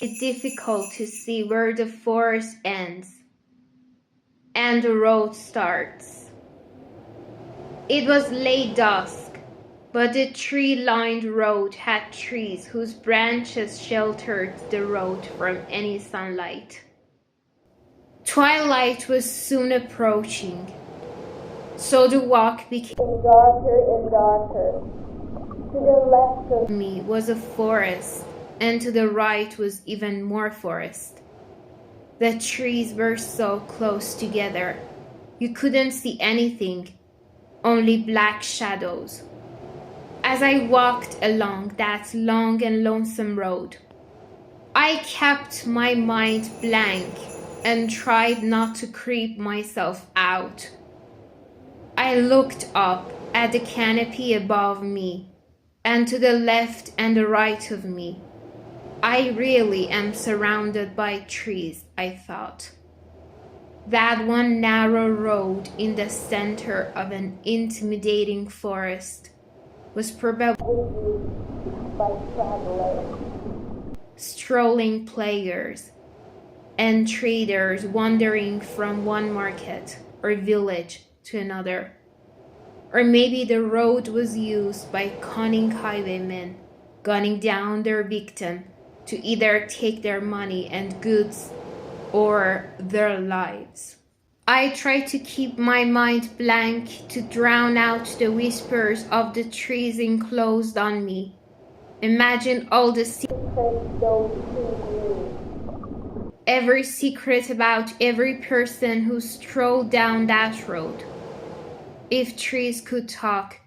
difficult to see where the forest ends and the road starts. It was late dusk, but the tree-lined road had trees whose branches sheltered the road from any sunlight. Twilight was soon approaching, so the walk became darker and darker. To the left of me was a forest, and to the right was even more forest. The trees were so close together, you couldn't see anything, only black shadows. As I walked along that long and lonesome road, I kept my mind blank and tried not to creep myself out. I looked up at the canopy above me, and to the left and the right of me. I really am surrounded by trees, I thought. That one narrow road in the center of an intimidating forest was probably used by travelers, strolling players, and traders wandering from one market or village to another. Or maybe the road was used by cunning highwaymen gunning down their victim to either take their money and goods or their lives. I tried to keep my mind blank to drown out the whispers of the trees enclosed on me. Imagine all the secrets those trees knew. Every secret about every person who strolled down that road. If trees could talk,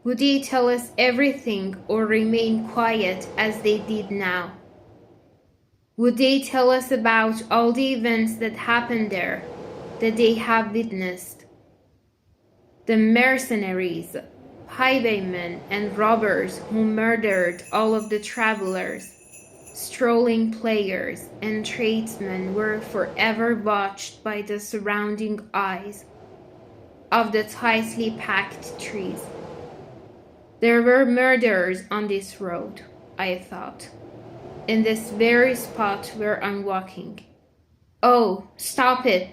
would they tell us everything or remain quiet as they did now? Would they tell us about all the events that happened there, that they have witnessed? The mercenaries, highwaymen, and robbers who murdered all of the travelers, strolling players, and tradesmen were forever watched by the surrounding eyes of the tightly packed trees. There were murderers on this road, I thought. In this very spot where I'm walking. Oh, stop it.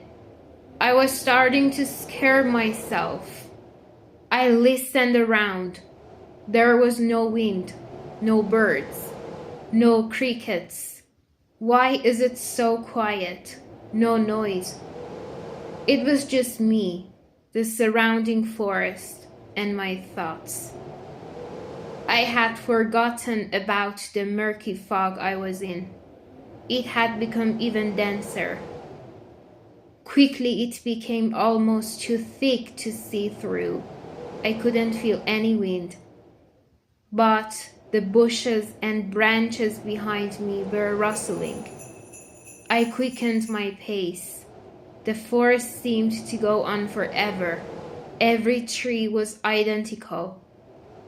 I was starting to scare myself. I listened around. There was no wind, no birds, no crickets. Why is it so quiet? No noise. It was just me, the surrounding forest, and my thoughts. I had forgotten about the murky fog I was in. It had become even denser. Quickly it became almost too thick to see through. I couldn't feel any wind. But the bushes and branches behind me were rustling. I quickened my pace. The forest seemed to go on forever. Every tree was identical,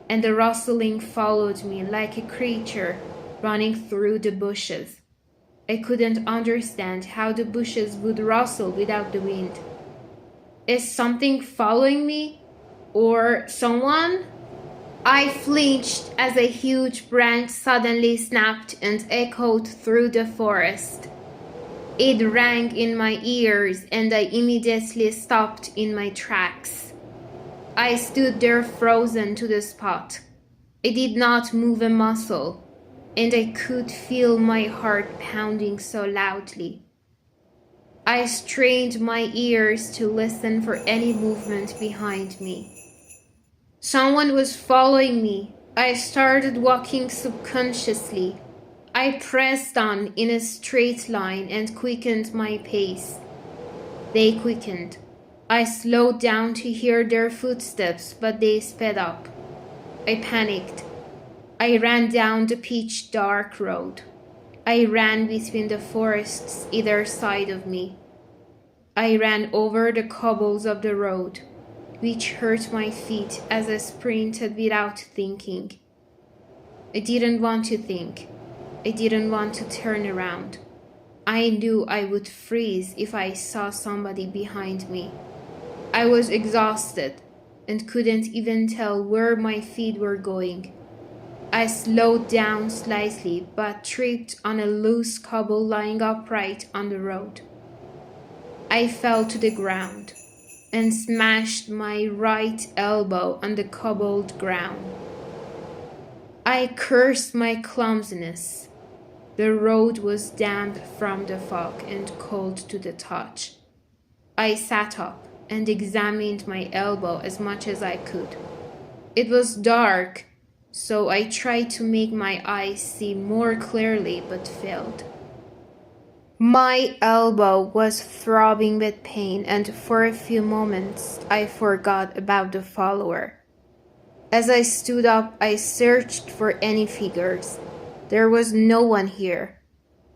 and the rustling followed me like a creature running through the bushes. I couldn't understand how the bushes would rustle without the wind. Is something following me? Or someone? I flinched as a huge branch suddenly snapped and echoed through the forest. It rang in my ears and I immediately stopped in my tracks. I stood there frozen to the spot. I did not move a muscle, and I could feel my heart pounding so loudly. I strained my ears to listen for any movement behind me. Someone was following me. I started walking subconsciously. I pressed on in a straight line and quickened my pace. They quickened. I slowed down to hear their footsteps, but they sped up. I panicked. I ran down the pitch dark road. I ran between the forests either side of me. I ran over the cobbles of the road, which hurt my feet as I sprinted without thinking. I didn't want to think. I didn't want to turn around. I knew I would freeze if I saw somebody behind me. I was exhausted and couldn't even tell where my feet were going. I slowed down slightly, but tripped on a loose cobble lying upright on the road. I fell to the ground and smashed my right elbow on the cobbled ground. I cursed my clumsiness. The road was damp from the fog and cold to the touch. I sat up and examined my elbow as much as I could. It was dark, so I tried to make my eyes see more clearly, but failed. My elbow was throbbing with pain, and for a few moments I forgot about the follower. As I stood up, I searched for any figures. There was no one here.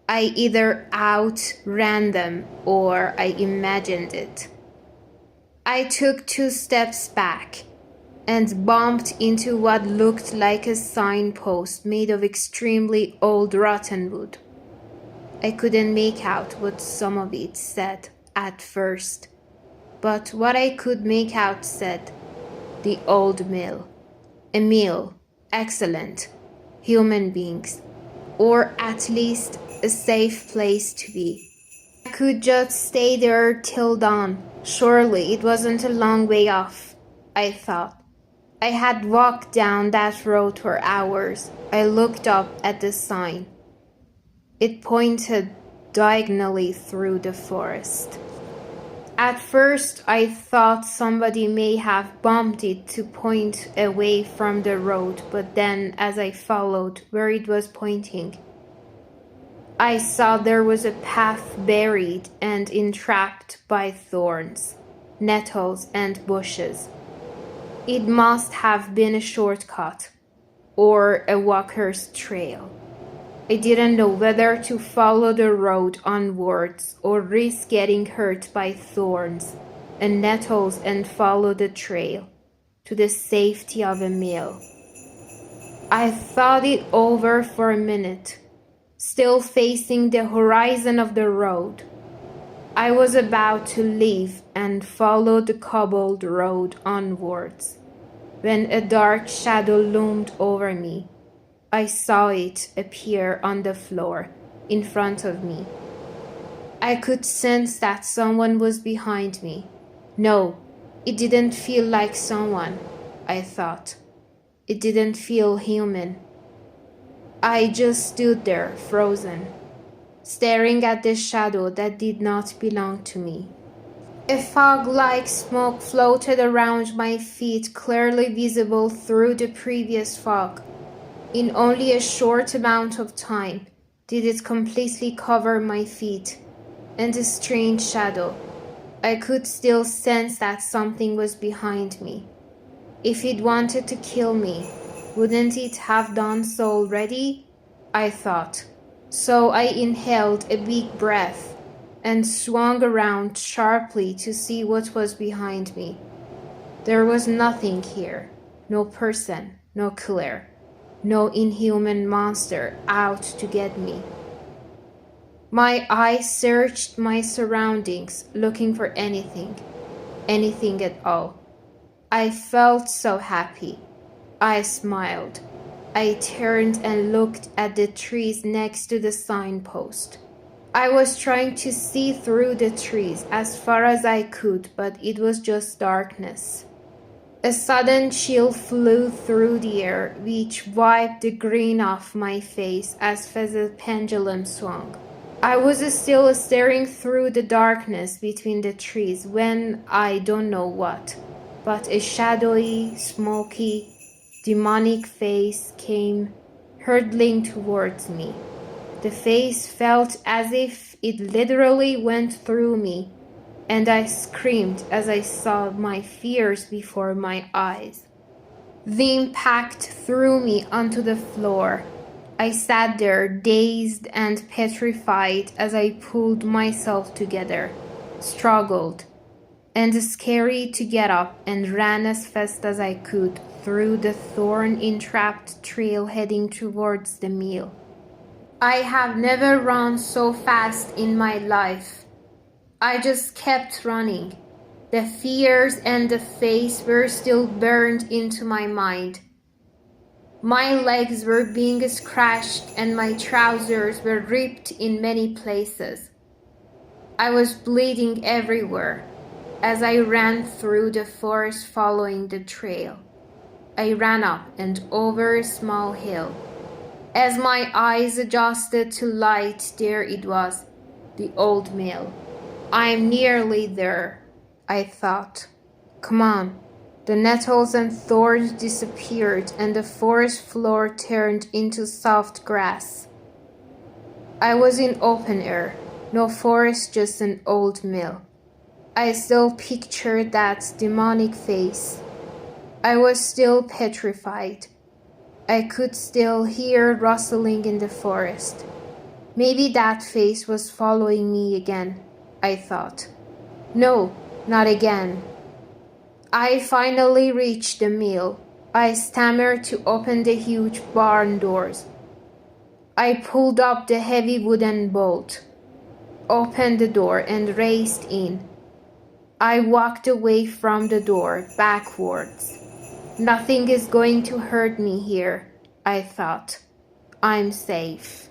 I either outran them or I imagined it. I took 2 steps back and bumped into what looked like a signpost made of extremely old rotten wood. I couldn't make out what some of it said at first, but what I could make out said, "The old mill. A mill. Excellent. Human beings. Or at least a safe place to be." I could just stay there till dawn. Surely it wasn't a long way off, I thought. I had walked down that road for hours. I looked up at the sign. It pointed diagonally through the forest. At first, I thought somebody may have bumped it to point away from the road, but then, as I followed where it was pointing, I saw there was a path buried and entrapped by thorns, nettles, and bushes. It must have been a shortcut, or a walker's trail. I didn't know whether to follow the road onwards or risk getting hurt by thorns and nettles and follow the trail to the safety of a mill. I thought it over for a minute, still facing the horizon of the road. I was about to leave and follow the cobbled road onwards, when a dark shadow loomed over me. I saw it appear on the floor in front of me. I could sense that someone was behind me. No, it didn't feel like someone, I thought. It didn't feel human. I just stood there, frozen, staring at the shadow that did not belong to me. A fog-like smoke floated around my feet, clearly visible through the previous fog. In only a short amount of time did it completely cover my feet and a strange shadow. I could still sense that something was behind me. If it wanted to kill me, wouldn't it have done so already? I thought. So I inhaled a big breath and swung around sharply to see what was behind me. There was nothing here. No person, no killer. No inhuman monster out to get me. My eyes searched my surroundings, looking for anything at all. I felt so happy. I smiled. I turned and looked at the trees next to the signpost. I was trying to see through the trees as far as I could, but it was just darkness. A sudden chill flew through the air, which wiped the green off my face as the pendulum swung. I was still staring through the darkness between the trees when I don't know what, but a shadowy, smoky, demonic face came hurtling towards me. The face felt as if it literally went through me, and I screamed as I saw my fears before my eyes. The impact threw me onto the floor. I sat there, dazed and petrified, as I pulled myself together, struggled, and scary to get up, and ran as fast as I could through the thorn-entrapped trail heading towards the mill. I have never run so fast in my life. I just kept running. The fears and the face were still burned into my mind. My legs were being scratched and my trousers were ripped in many places. I was bleeding everywhere as I ran through the forest following the trail. I ran up and over a small hill. As my eyes adjusted to light, there it was, the old mill. I'm nearly there, I thought. Come on. The nettles and thorns disappeared and the forest floor turned into soft grass. I was in open air, no forest, just an old mill. I still pictured that demonic face. I was still petrified. I could still hear rustling in the forest. Maybe that face was following me again, I thought. No, not again. I finally reached the mill. I stammered to open the huge barn doors. I pulled up the heavy wooden bolt, opened the door and raced in. I walked away from the door, backwards. Nothing is going to hurt me here, I thought. I'm safe.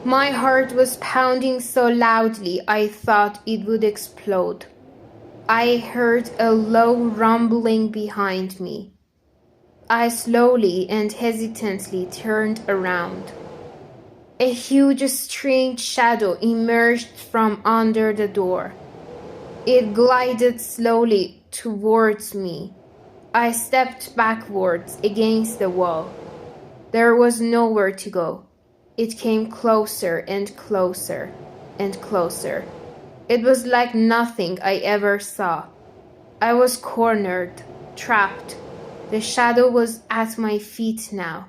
My heart was pounding so loudly I thought it would explode. I heard a low rumbling behind me. I slowly and hesitantly turned around. A huge strange shadow emerged from under the door. It glided slowly towards me. I stepped backwards against the wall. There was nowhere to go. It came closer and closer and closer. It was like nothing I ever saw. I was cornered, trapped. The shadow was at my feet now.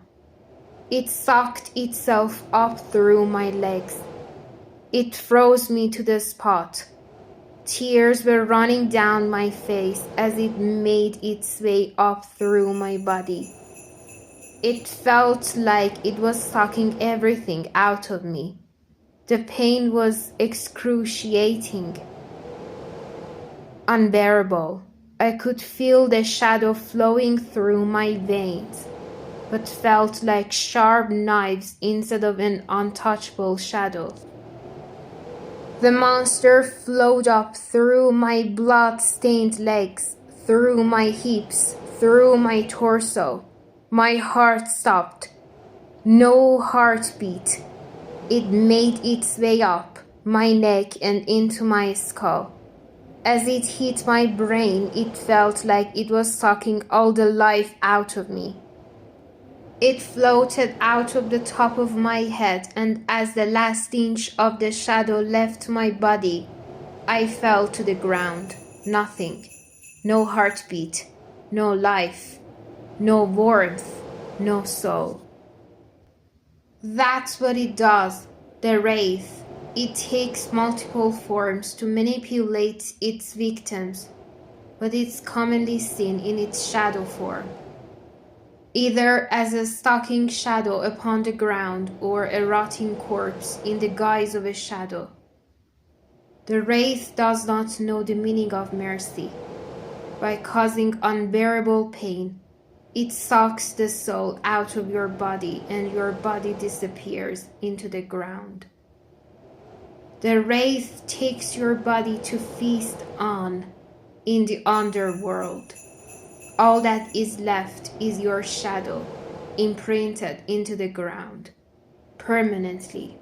It sucked itself up through my legs. It froze me to the spot. Tears were running down my face as it made its way up through my body. It felt like it was sucking everything out of me. The pain was excruciating, unbearable. I could feel the shadow flowing through my veins, but felt like sharp knives instead of an untouchable shadow. The monster flowed up through my blood-stained legs, through my hips, through my torso. My heart stopped. No heartbeat. It made its way up my neck and into my skull. As it hit my brain, it felt like it was sucking all the life out of me. It floated out of the top of my head, and as the last inch of the shadow left my body, I fell to the ground. Nothing. No heartbeat. No life. No warmth. No soul. That's what it does, the wraith. It takes multiple forms to manipulate its victims, but it's commonly seen in its shadow form, either as a stalking shadow upon the ground or a rotting corpse in the guise of a shadow. The wraith does not know the meaning of mercy. By causing unbearable pain, it sucks the soul out of your body and your body disappears into the ground. The wraith takes your body to feast on in the underworld. All that is left is your shadow, imprinted into the ground, permanently